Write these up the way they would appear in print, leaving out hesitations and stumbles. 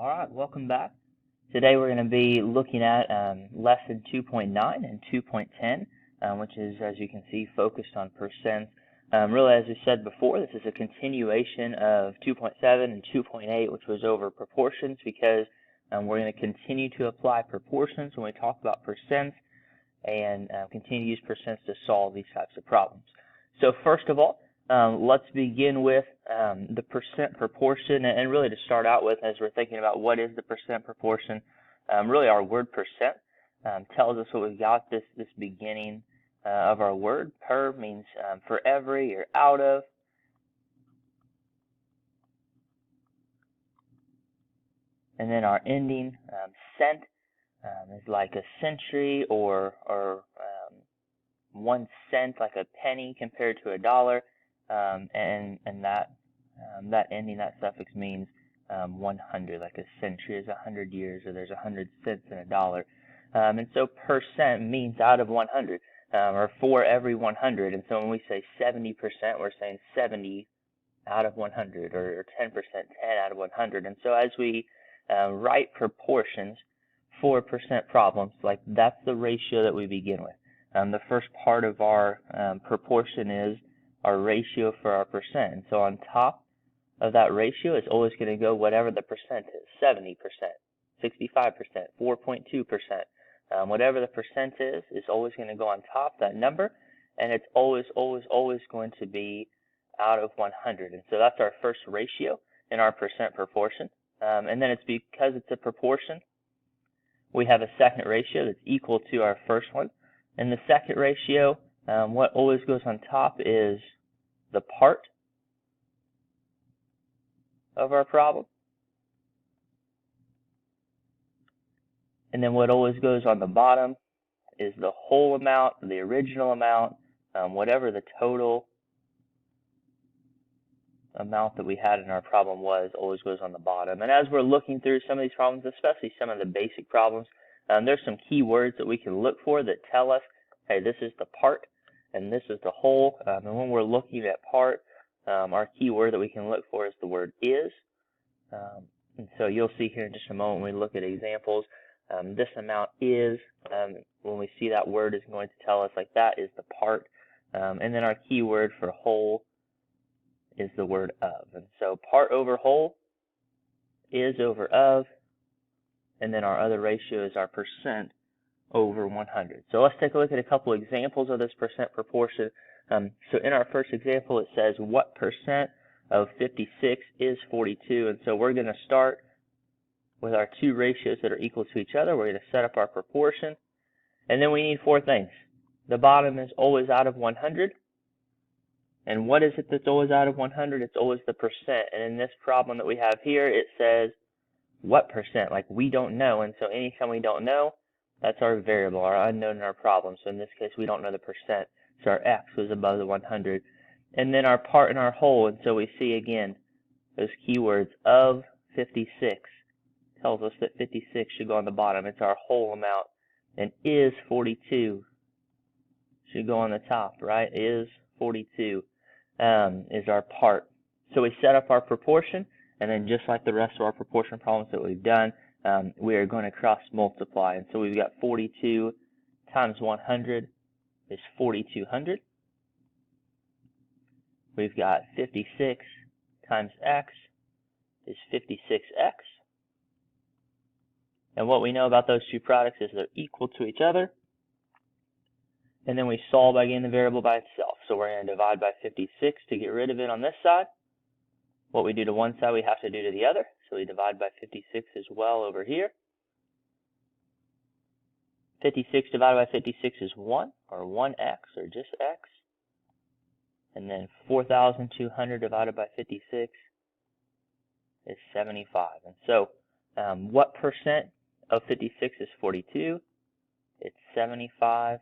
All right, welcome back. Today we're going to be looking at lesson 2.9 and 2.10, which is, as you can see, focused on percents. Really, as we said before, this is a continuation of 2.7 and 2.8, which was over proportions, because we're going to continue to apply proportions when we talk about percents and continue to use percents to solve these types of problems. So first of all, let's begin with the percent proportion, and really to start out with, as we're thinking about what is the percent proportion, really our word percent tells us what we've got, this beginning of our word. Per means for every or out of. And then our ending, cent, is like a century or 1 cent, like a penny compared to $1. And that ending, that suffix means 100, like a century is 100 years, or there's 100 cents in $1. And so percent means out of 100, or for every 100. And so when we say 70%, we're saying 70 out of 100, or 10%, 10 out of 100. And so as we write proportions for percent problems, like that's the ratio that we begin with. The first part of our proportion is our ratio for our percent. And so on top of that ratio is always going to go whatever the percent is, 70%, 65%, 4.2%. Whatever the percent is always going to go on top of that number, and it's always going to be out of 100. And so that's our first ratio in our percent proportion. And then it's because it's a proportion, we have a second ratio that's equal to our first one. And the second ratio, what always goes on top is the part of our problem. And then what always goes on the bottom is the whole amount, the original amount, whatever the total amount that we had in our problem was, always goes on the bottom. And as we're looking through some of these problems, especially some of the basic problems, there's some key words that we can look for that tell us, hey, this is the part and this is the whole. And when we're looking at part, our key word that we can look for is the word is. And so you'll see here in just a moment when we look at examples, this amount is, when we see that word, is going to tell us like that is the part. And then our key word for whole is the word of. And so part over whole, is over of, and then our other ratio is our percent over 100. So let's take a look at a couple examples of this percent proportion. So in our first example, it says, what percent of 56 is 42? And so we're going to start with our two ratios that are equal to each other. We're going to set up our proportion. And then we need four things. The bottom is always out of 100. And what is it that's always out of 100? It's always the percent. And in this problem that we have here, it says what percent? Like we don't know. And so anytime we don't know, that's our variable, our unknown in our problem. So in this case, we don't know the percent. So our x was above the 100. And then our part and our whole. And so we see again those keywords of 56 tells us that 56 should go on the bottom. It's our whole amount. And is 42 should go on the top, right? Is 42 is our part. So we set up our proportion, and then just like the rest of our proportion problems that we've done, we are going to cross multiply. And so we've got 42 times 100 is 4,200. We've got 56 times x is 56x. And what we know about those two products is they're equal to each other. And then we solve by getting the variable by itself. So we're going to divide by 56 to get rid of it on this side. What we do to one side, we have to do to the other. So we divide by 56 as well over here. 56 divided by 56 is 1, or 1x, or just x. And then 4,200 divided by 56 is 75. And so what percent of 56 is 42? It's 75%.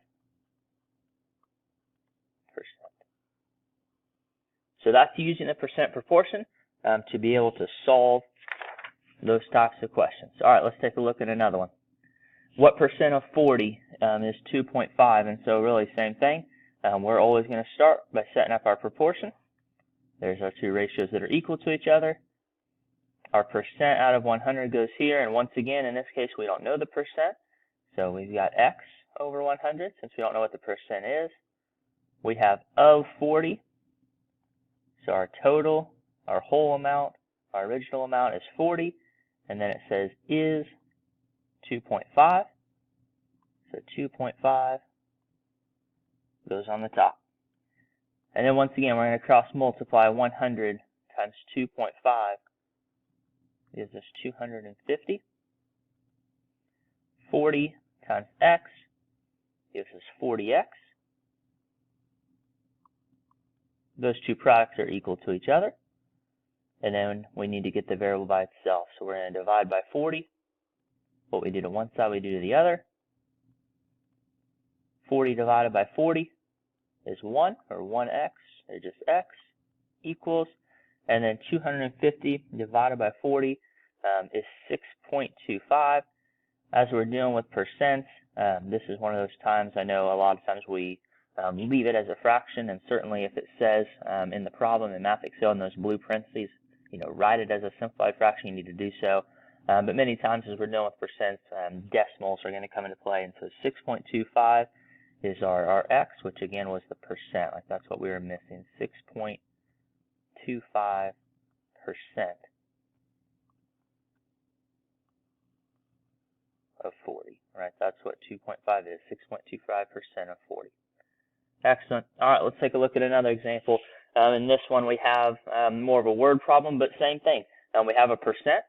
So that's using the percent proportion to be able to solve those types of questions. All right, let's take a look at another one. What percent of 40 is 2.5? And so really same thing. We're always going to start by setting up our proportion. There's our two ratios that are equal to each other. Our percent out of 100 goes here, and once again, in this case, we don't know the percent. So we've got x over 100, since we don't know what the percent is. We have of 40. So our total, our whole amount, our original amount is 40. And then it says is 2.5. So 2.5 goes on the top. And then once again, we're going to cross multiply 100 times 2.5 gives us 250. 40 times x gives us 40x. Those two products are equal to each other. And then we need to get the variable by itself. So we're going to divide by 40. What we do to one side, we do to the other. 40 divided by 40 is 1, or 1x, or just x, equals. And then 250 divided by 40 is 6.25. As we're dealing with percents, this is one of those times, I know a lot of times we leave it as a fraction, and certainly if it says in the problem in Math Excel in those blue parentheses, write it as a simplified fraction, you need to do so. But many times as we're dealing with percents, decimals are going to come into play, and so 6.25 is our x, which again was the percent, like that's what we were missing, 6.25% of 40, right? That's what 2.5 is, 6.25% of 40. Excellent. All right, let's take a look at another example. In this one, we have more of a word problem, but same thing. We have a percent,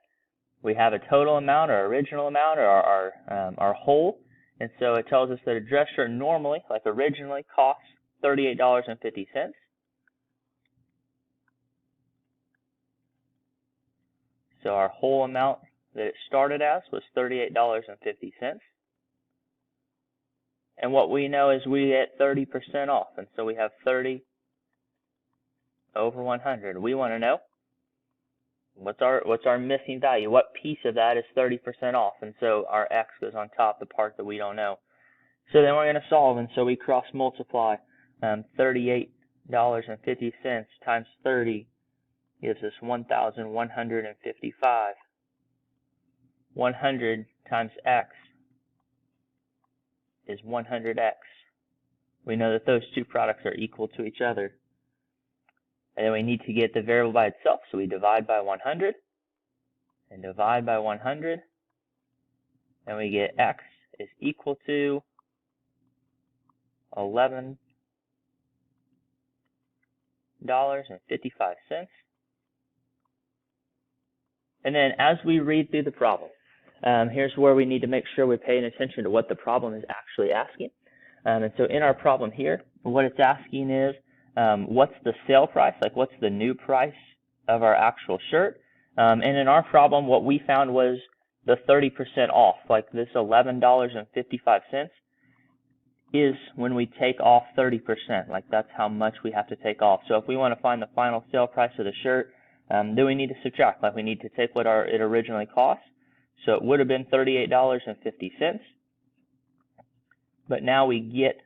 we have a total amount, or original amount, or our whole, and so it tells us that a dress shirt normally, like originally, costs $38.50. So our whole amount that it started as was $38.50. And what we know is we get 30% off, and so we have 30 over 100. We want to know what's our missing value. What piece of that is 30% off? And so our x goes on top, the part that we don't know. So then we're going to solve, and so we cross multiply. $38.50 times 30 gives us 1,155. 100 times x is 100x. We know that those two products are equal to each other. And then we need to get the variable by itself, so we divide by 100 and divide by 100, and we get x is equal to $11.55. And then as we read through the problem, here's where we need to make sure we're paying attention to what the problem is actually asking. And so in our problem here, what it's asking is, what's the sale price, like what's the new price of our actual shirt? And in our problem, what we found was the 30% off, like this $11.55 is when we take off 30%, like that's how much we have to take off. So if we want to find the final sale price of the shirt, then we need to subtract, like we need to take what it originally cost. So it would have been $38.50, but now we get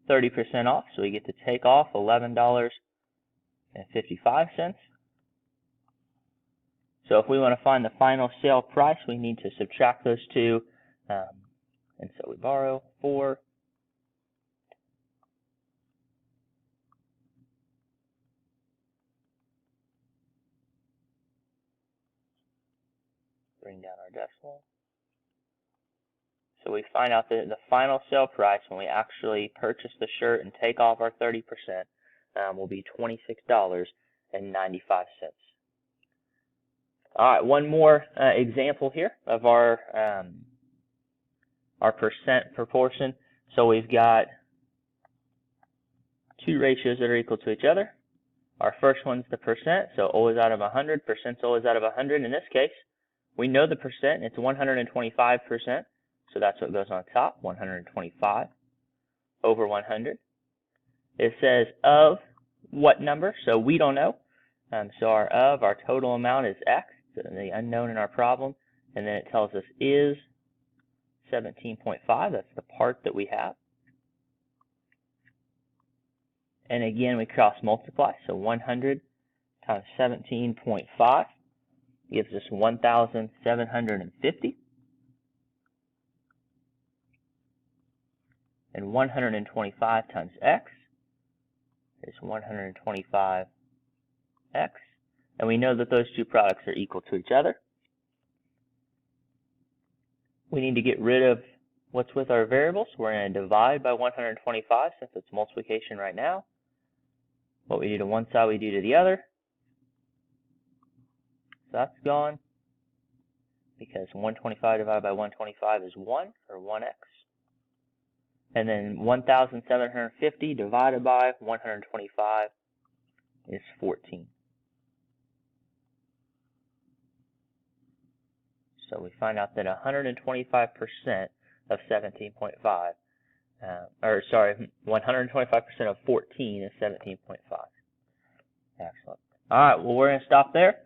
30% off, so we get to take off $11.55. So if we want to find the final sale price, we need to subtract those two, and so we borrow 4. Bring down our decimal. So we find out that the final sale price when we actually purchase the shirt and take off our 30% will be $26.95. All right, one more example here of our percent proportion. So we've got two ratios that are equal to each other. Our first one's the percent, so always out of 100. Percent's always out of 100. In this case, we know the percent. It's 125%. So that's what goes on top, 125 over 100. It says of what number? So we don't know. So our total amount is x, the unknown in our problem. And then it tells us is 17.5. That's the part that we have. And again, we cross multiply. So 100 times 17.5 gives us 1,750. And 125 times x is 125x. And we know that those two products are equal to each other. We need to get rid of what's with our variables. We're going to divide by 125 since it's multiplication right now. What we do to one side, we do to the other. So that's gone because 125 divided by 125 is 1, or 1x. And then 1,750 divided by 125 is 14. So we find out that 125% of 17.5, 125% of 14 is 17.5. Excellent. All right, well, we're going to stop there.